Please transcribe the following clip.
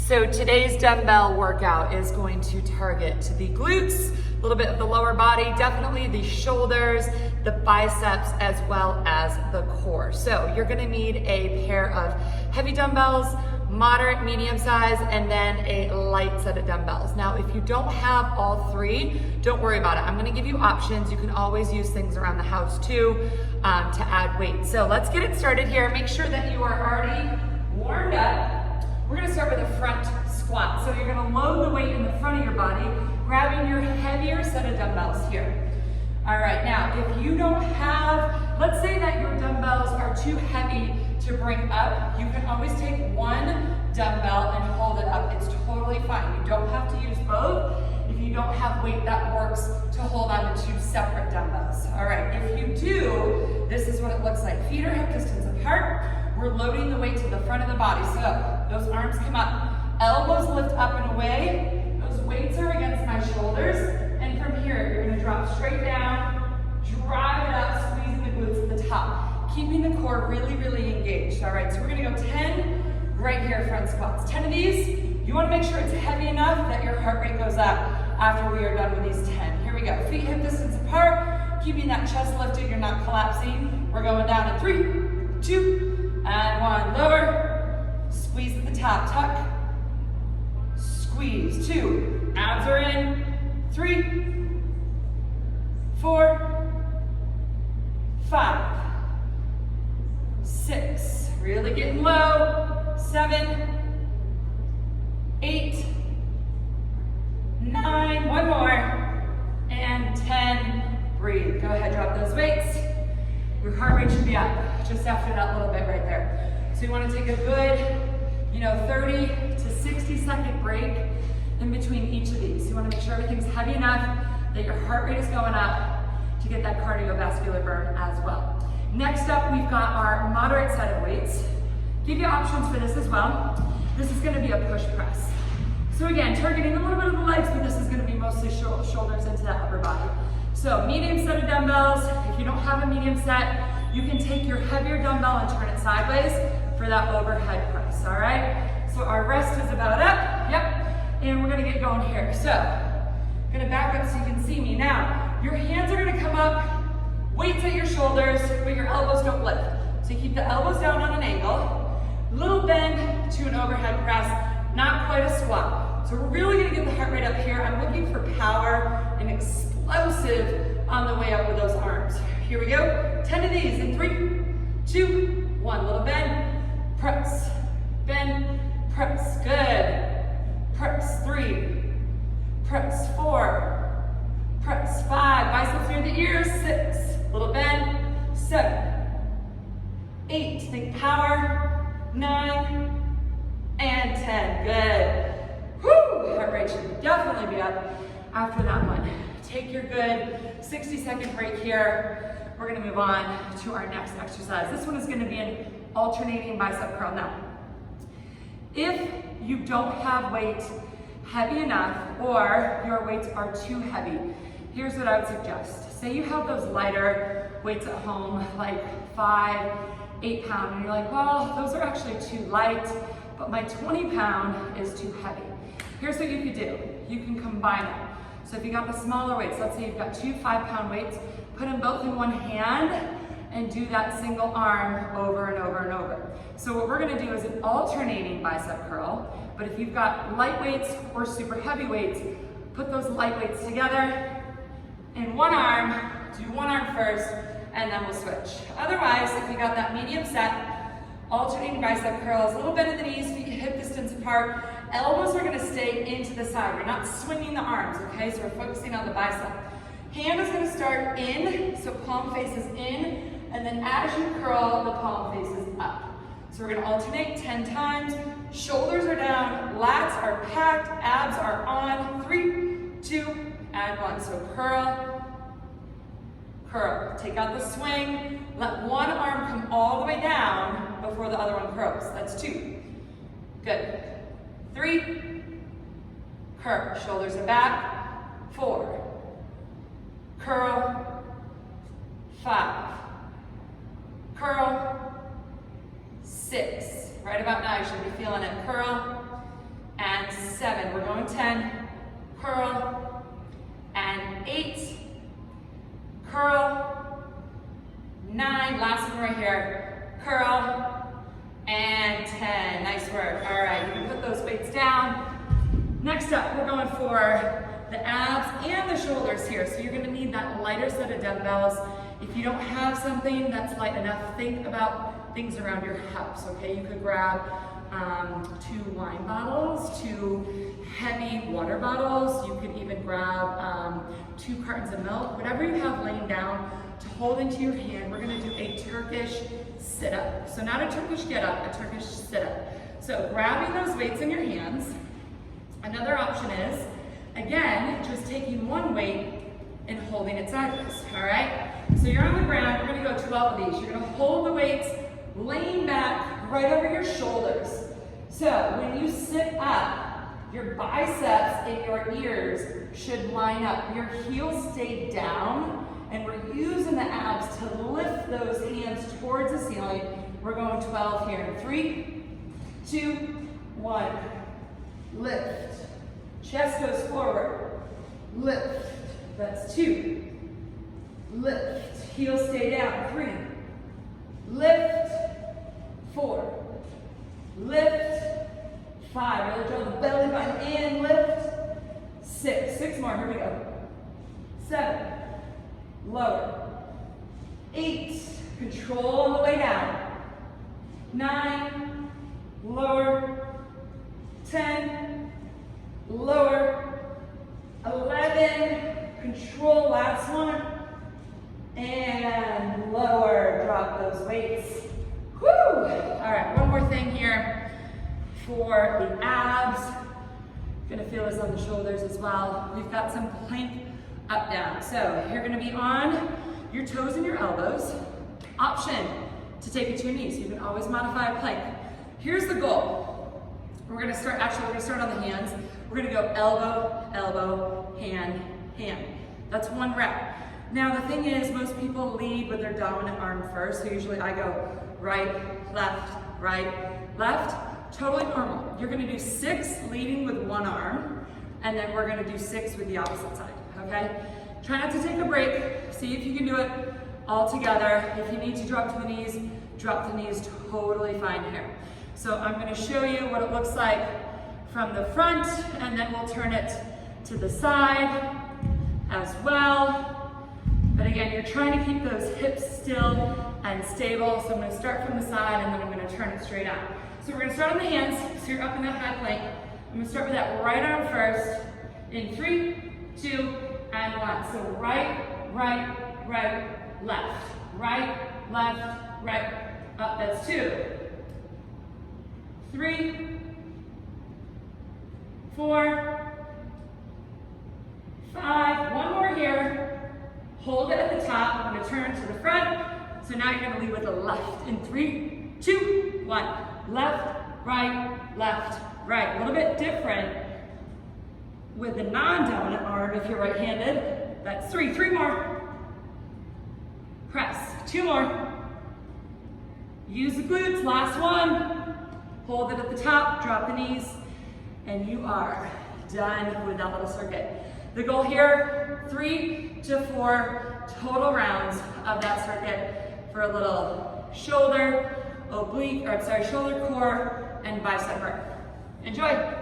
So today's dumbbell workout is going to target the glutes, a little bit of the lower body, definitely the shoulders, the biceps, as well as the core. So you're gonna need a pair of heavy dumbbells, moderate, medium size, and then a light set of dumbbells. Now, if you don't have all three, don't worry about it. I'm gonna give you options. You can always use things around the house too to add weight. So let's get it started here. Make sure that you are already warmed up. We're gonna start with a front squat. So you're gonna load the weight in the front of your body, grabbing your heavier set of dumbbells here. All right, now if you don't have, let's say that your dumbbells are too heavy to bring up, you can always take one dumbbell and hold it up. It's totally fine. You don't have to use both. If you don't have weight that works to hold on to two separate dumbbells. All right, if you do, this is what it looks like. Feet are hip distance apart. We're loading the weight to the front of the body. So those arms come up, elbows lift up and away. Those weights are against my shoulders. And from here, you're gonna drop straight down, drive it up, squeezing the glutes at the top, keeping the core really, really engaged. All right, so we're gonna go 10 right here, front squats. 10 of these. You wanna make sure it's heavy enough that your heart rate goes up after we are done with these 10. Here we go, feet hip distance apart, keeping that chest lifted, you're not collapsing. We're going down in 3, 2, and 1, lower, squeeze at the top, tuck, squeeze, 2, abs are in, 3, 4, 5, 6, really getting low, 7, 8, 9, one more, and 10, breathe. Go ahead, drop those weights. Your heart rate should be up just after that little bit right there. So you want to take a good, 30 to 60 second break in between each of these. You want to make sure everything's heavy enough that your heart rate is going up to get that cardiovascular burn as well. Next up, we've got our moderate set of weights. Give you options for this as well. This is going to be a push press. So again, targeting a little bit of the legs, but this is going to be mostly shoulders into that upper body. So medium set of dumbbells. If you don't have a medium set, you can take your heavier dumbbell and turn it sideways for that overhead press, all right? So our rest is about up, yep, and we're gonna get going here. So, I'm gonna back up so you can see me. Now, your hands are gonna come up, weights at your shoulders, but your elbows don't lift. So you keep the elbows down on an angle, little bend to an overhead press, not quite a squat. So we're really gonna get the heart rate up here. I'm looking for power and explosive on the way up with those arms. Here we go, 10 of these in 3, 2, 1, little bend, press, good, press, 3, press, 4, press, 5, biceps near the ears, 6, little bend, 7, 8, think power, 9, and 10, good. Whew, heart rate should definitely be up after that one. Take your good 60-second break here. We're gonna move on to our next exercise. This one is gonna be an alternating bicep curl. Now, if you don't have weight heavy enough or your weights are too heavy, here's what I would suggest. Say you have those lighter weights at home, like 5, 8 pound, and you're like, well, those are actually too light, but my 20 pound is too heavy. Here's what you could do. You can combine them. So if you got the smaller weights, let's say you've got 2 5-pound weights, put them both in one hand and do that single arm over and over and over. So what we're gonna do is an alternating bicep curl, but if you've got light weights or super heavy weights, put those light weights together in one arm, do one arm first, and then we'll switch. Otherwise, if you got that medium set, alternating bicep curls, a little bend in the knees, feet hip distance apart, elbows are gonna stay into the side. We're not swinging the arms, okay? So we're focusing on the bicep. Hand is gonna start in, so palm faces in, and then as you curl, the palm faces up. So we're gonna alternate 10 times. Shoulders are down, lats are packed, abs are on. 3, 2, and 1. So curl, curl. Take out the swing. Let one arm come all the way down before the other one curls. That's 2. Good. 3, curl, shoulders are back, 4, curl, 5, curl, 6. Right about now, you should be feeling it. Curl going 10, curl, and 8, curl, 9, last one right here, curl, and 10. Nice work. All right, you can put those weights down. Next up, we're going for the abs and the shoulders here. So you're gonna need that lighter set of dumbbells. If you don't have something that's light enough, think about things around your house, okay? You could grab 2 wine bottles, 2 heavy water bottles. You could even grab 2 cartons of milk, whatever you have laying down to hold into your hand. We're gonna do a Turkish sit-up. So not a Turkish get-up, a Turkish sit-up. So grabbing those weights in your hands. Another option is, again, just taking one weight and holding it sideways, all right? So you're on the ground, we're gonna go 12 of these. You're gonna hold the weights, laying back right over your shoulders. So when you sit up, your biceps and your ears should line up. Your heels stay down, and we're using the abs to lift those hands towards the ceiling. We're going 12 here. 3, 2, 1. Lift. Chest goes forward. Lift. That's 2. Lift. Heels stay down. 3. Lift. 4. Lift. 5. Really draw the belly button in. Lift. 6. 6 more. Here we go. 7. Lower. 8. Control on the way down. 9. Lower. 10. Lower. 11. Control. Last one. And lower. Drop those weights. Whew. All right, one more thing here for the abs. Gonna feel this on the shoulders as well. We've got some plank up, down. So you're gonna be on your toes and your elbows. Option to take it to your knees. You can always modify a plank. Here's the goal. We're gonna start on the hands. We're gonna go elbow, elbow, hand, hand. That's 1 rep. Now the thing is, most people lead with their dominant arm first. So usually I go right, left. Totally normal. You're gonna do 6 leading with 1 arm, and then we're gonna do 6 with the opposite side, okay? Try not to take a break. See if you can do it all together. If you need to drop to the knees, drop to the knees, totally fine here. So I'm gonna show you what it looks like from the front, and then we'll turn it to the side as well. But again, you're trying to keep those hips still and stable. So I'm gonna start from the side, and then I'm gonna turn it straight out. So we're gonna start on the hands, so you're up in that high plank. I'm gonna start with that right arm first, in 3, 2, and 1. So right, left. Right, left, right. Up, that's 2. 3, 4, 5. One more here. Hold it at the top. I'm gonna turn to the front. So now you're gonna lead with the left in 3, 2, 1. Left, right. A little bit different with the non-dominant arm if you're right-handed. That's 3. 3 more. Press. 2 more. Use the glutes. Last one. Hold it at the top. Drop the knees. And you are done with that little circuit. The goal here, 3 to 4 total rounds of that circuit for a little shoulder, shoulder, core, and bicep work. Enjoy.